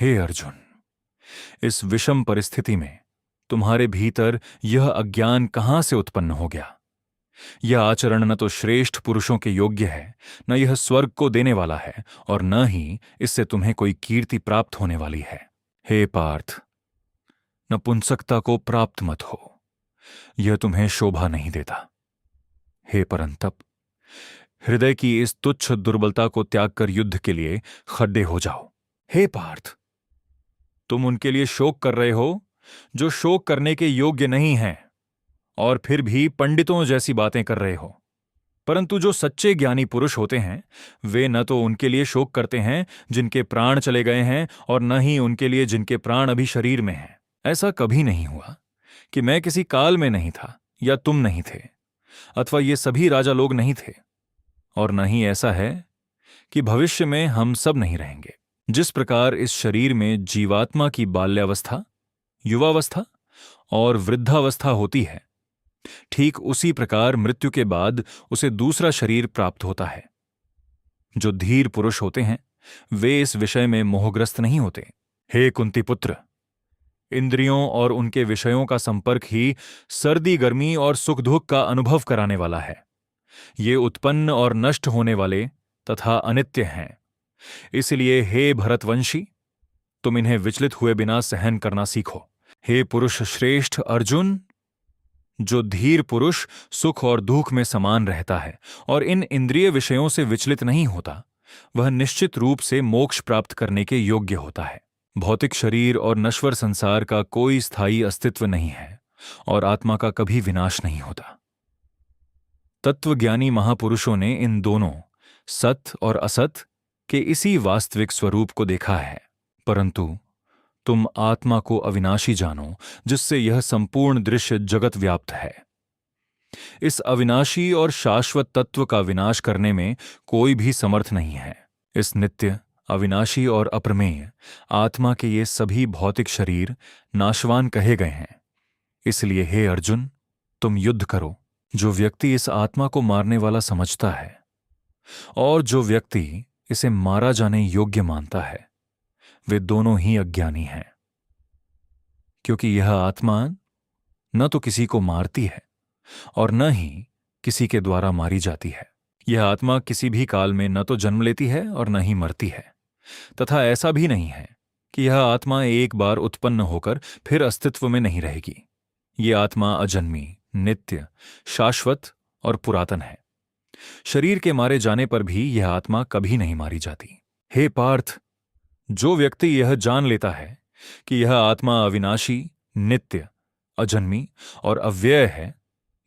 हे अर्जुन, इस विषम परिस्थिति में तुम्हारे भीतर यह अज्ञान कहां से उत्पन्न हो गया? यह आचरण न तो श्रेष्ठ पुरुषों के योग्य है, न यह स्वर्ग को देने वाला है, और न ही इससे तुम्हें कोई कीर्ति प्राप्त होने वाली है। हे पार्थ, नपुंसकता को प्राप्त मत हो, यह तुम्हें शोभा नहीं देता। हे परंतप, हृदय की इस तुच्छ दुर्बलता को त्याग कर युद्ध के लिए खड़े हो जाओ। हे पार्थ, तुम उनके लिए शोक कर रहे हो जो शोक करने के योग्य नहीं हैं, और फिर भी पंडितों जैसी बातें कर रहे हो। परंतु जो सच्चे ज्ञानी पुरुष होते हैं, वे न तो उनके लिए शोक करते हैं जिनके प्राण चले गए हैं, और न ही उनके लिए जिनके प्राण अभी शरीर में हैं। ऐसा कभी नहीं हुआ कि मैं किसी काल में नहीं था, या तुम नहीं थे, अथवा ये सभी राजा लोग नहीं थे, और न ही ऐसा है कि भविष्य में हम सब नहीं रहेंगे। जिस प्रकार इस शरीर में जीवात्मा की बाल्यावस्था, युवावस्था और वृद्धावस्था होती है, ठीक उसी प्रकार मृत्यु के बाद उसे दूसरा शरीर प्राप्त होता है। जो धीर पुरुष होते हैं, वे इस विषय में मोहग्रस्त नहीं होते। हे कुंती पुत्र, इंद्रियों और उनके विषयों का संपर्क ही सर्दी गर्मी और सुख दुख का अनुभव कराने वाला है। ये उत्पन्न और नष्ट होने वाले तथा अनित्य हैं। इसलिए हे भरतवंशी, तुम इन्हें विचलित हुए बिना सहन करना सीखो। हे पुरुष श्रेष्ठ अर्जुन, जो धीर पुरुष सुख और दुख में समान रहता है और इन इंद्रिय विषयों से विचलित नहीं होता, वह निश्चित रूप से मोक्ष प्राप्त करने के योग्य होता है। भौतिक शरीर और नश्वर संसार का कोई स्थायी अस्तित्व नहीं है, और आत्मा का कभी विनाश नहीं होता। तत्वज्ञानी महापुरुषों ने इन दोनों सत और असत के इसी वास्तविक स्वरूप को देखा है। परंतु तुम आत्मा को अविनाशी जानो, जिससे यह संपूर्ण दृश्य जगत व्याप्त है। इस अविनाशी और शाश्वत तत्व का विनाश करने में कोई भी समर्थ नहीं है। इस नित्य, अविनाशी और अप्रमेय आत्मा के ये सभी भौतिक शरीर नाशवान कहे गए हैं। इसलिए हे अर्जुन, तुम युद्ध करो। जो व्यक्ति इस आत्मा को मारने वाला समझता है और जो व्यक्ति इसे मारा जाने योग्य मानता है, वे दोनों ही अज्ञानी हैं। क्योंकि यह आत्मा न तो किसी को मारती है और न ही किसी के द्वारा मारी जाती है। यह आत्मा किसी भी काल में न तो जन्म लेती है और न ही मरती है, तथा ऐसा भी नहीं है कि यह आत्मा एक बार उत्पन्न होकर फिर अस्तित्व में नहीं रहेगी। यह आत्मा अजन्मी, नित्य, शाश्वत और पुरातन है। शरीर के मारे जाने पर भी यह आत्मा कभी नहीं मारी जाती। हे पार्थ, जो व्यक्ति यह जान लेता है कि यह आत्मा अविनाशी, नित्य, अजन्मी और अव्यय है,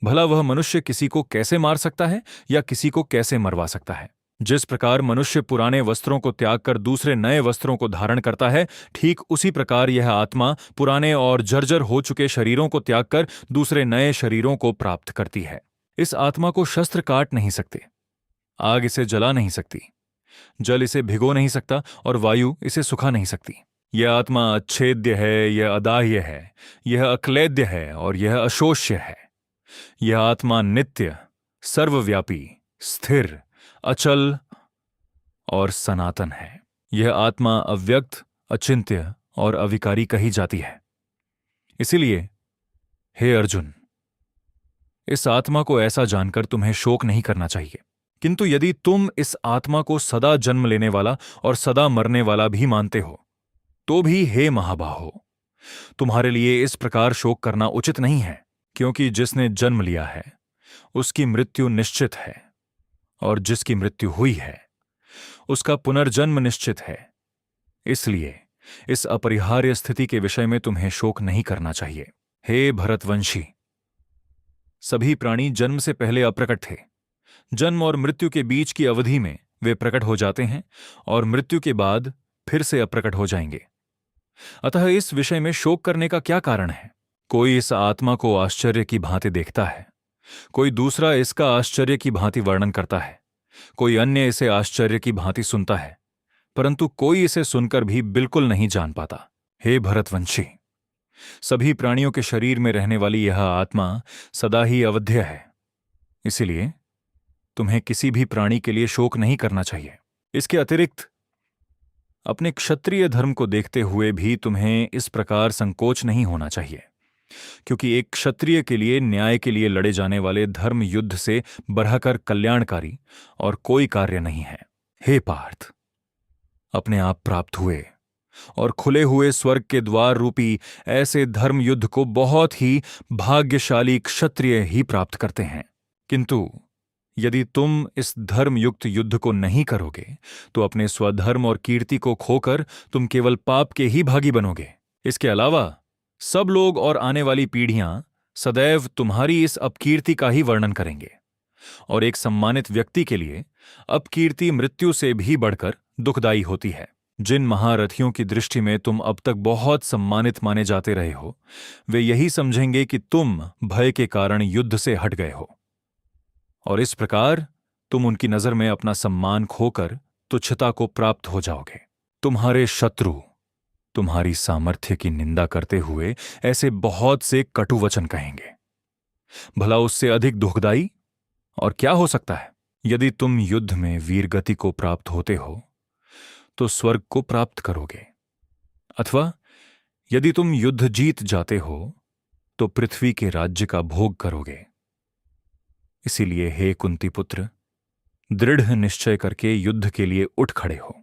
भला वह मनुष्य किसी को कैसे मार सकता है या किसी को कैसे मरवा सकता है? जिस प्रकार मनुष्य पुराने वस्त्रों को त्याग कर दूसरे नए वस्त्रों को धारण करता है, ठीक उसी प्रकार यह आत्मा पुराने और जर्जर हो चुके शरीरों को त्याग कर दूसरे नए शरीरों को प्राप्त करती है। इस आत्मा को शस्त्र काट नहीं सकते, आग इसे जला नहीं सकती, जल इसे भिगो नहीं सकता और वायु इसे सुखा नहीं सकती। यह आत्मा अच्छेद्य है, यह अदाह्य है, यह अक्लेद्य है और यह अशोष्य है। यह आत्मा नित्य, सर्वव्यापी, स्थिर, अचल और सनातन है। यह आत्मा अव्यक्त, अचिंत्य और अविकारी कही जाती है। इसीलिए हे अर्जुन, इस आत्मा को ऐसा जानकर तुम्हें शोक नहीं करना चाहिए। किंतु यदि तुम इस आत्मा को सदा जन्म लेने वाला और सदा मरने वाला भी मानते हो, तो भी हे महाबाहो, तुम्हारे लिए इस प्रकार शोक करना उचित नहीं है। क्योंकि जिसने जन्म लिया है उसकी मृत्यु निश्चित है, और जिसकी मृत्यु हुई है उसका पुनर्जन्म निश्चित है। इसलिए इस अपरिहार्य स्थिति के विषय में तुम्हें शोक नहीं करना चाहिए। हे भरतवंशी, सभी प्राणी जन्म से पहले अप्रकट थे। जन्म और मृत्यु के बीच की अवधि में वे प्रकट हो जाते हैं और मृत्यु के बाद फिर से अप्रकट हो जाएंगे। अतः इस विषय में शोक करने का क्या कारण है? कोई इस आत्मा को आश्चर्य की भांति देखता है, कोई दूसरा इसका आश्चर्य की भांति वर्णन करता है, कोई अन्य इसे आश्चर्य की भांति सुनता है, परंतु कोई इसे सुनकर भी बिल्कुल नहीं जान पाता। हे भरतवंशी, सभी प्राणियों के शरीर में रहने वाली यह आत्मा सदा ही अवध्य है। इसलिए तुम्हें किसी भी प्राणी के लिए शोक नहीं करना चाहिए। इसके अतिरिक्त अपने क्षत्रिय धर्म को देखते हुए भी तुम्हें इस प्रकार संकोच नहीं होना चाहिए, क्योंकि एक क्षत्रिय के लिए न्याय के लिए लड़े जाने वाले धर्म युद्ध से बढ़कर कल्याणकारी और कोई कार्य नहीं है। हे पार्थ, अपने आप प्राप्त हुए और खुले हुए स्वर्ग के द्वार रूपी ऐसे धर्म युद्ध को बहुत ही भाग्यशाली क्षत्रिय ही प्राप्त करते हैं। किंतु यदि तुम इस धर्मयुक्त युद्ध को नहीं करोगे तो अपने स्वधर्म और कीर्ति को खोकर तुम केवल पाप के ही भागी बनोगे। इसके अलावा सब लोग और आने वाली पीढ़ियां सदैव तुम्हारी इस अपकीर्ति का ही वर्णन करेंगे, और एक सम्मानित व्यक्ति के लिए अपकीर्ति मृत्यु से भी बढ़कर दुखदायी होती है। जिन महारथियों की दृष्टि में तुम अब तक बहुत सम्मानित माने जाते रहे हो, वे यही समझेंगे कि तुम भय के कारण युद्ध से हट गए हो, और इस प्रकार तुम उनकी नजर में अपना सम्मान खोकर तुच्छता को प्राप्त हो जाओगे। तुम्हारे शत्रु तुम्हारी सामर्थ्य की निंदा करते हुए ऐसे बहुत से कटु वचन कहेंगे। भला उससे अधिक दुखदाई और क्या हो सकता है? यदि तुम युद्ध में वीरगति को प्राप्त होते हो तो स्वर्ग को प्राप्त करोगे, अथवा यदि तुम युद्ध जीत जाते हो तो पृथ्वी के राज्य का भोग करोगे। इसीलिए हे कुंती पुत्र, दृढ़ निश्चय करके युद्ध के लिए उठ खड़े हो।